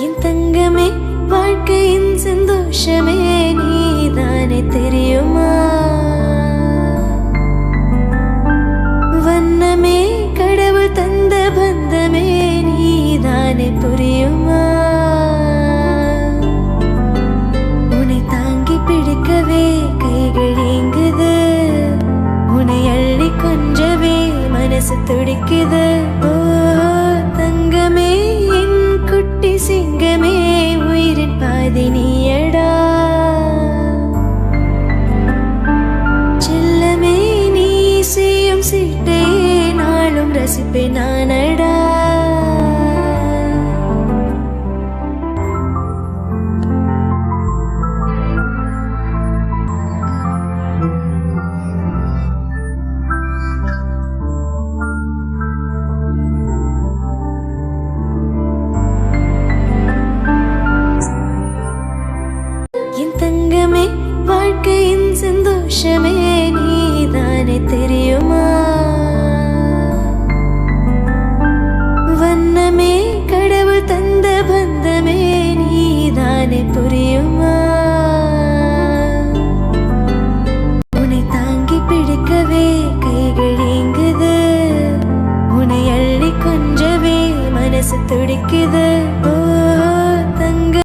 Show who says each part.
Speaker 1: என் தங்கமே வாழ்க்கையின் சந்தோஷமே நீதானே தெரியுமா? வண்ணமே கடவுள் தந்த பந்தமே நீதானே புரியுமா? உன்னை தாங்கி பிடிக்கவே கைகள் ஏங்குது, உன்னை அள்ளி கொஞ்சவே மனசு துடிக்குது. ஓ தங்கமே என் குட்டி சிங்கமே உயிரின் பாதி நீயடா. செல்லமே நீ செய்யும் சிட்டையே நாளும் ரசிப்பேன் நானடா. என் தங்கமே வாழ்க்கையின் சந்தோஷமே நீதானே தெரியுமா? வண்ணமே கடவுள் தந்த பந்தமே நீதானே புரியுமா?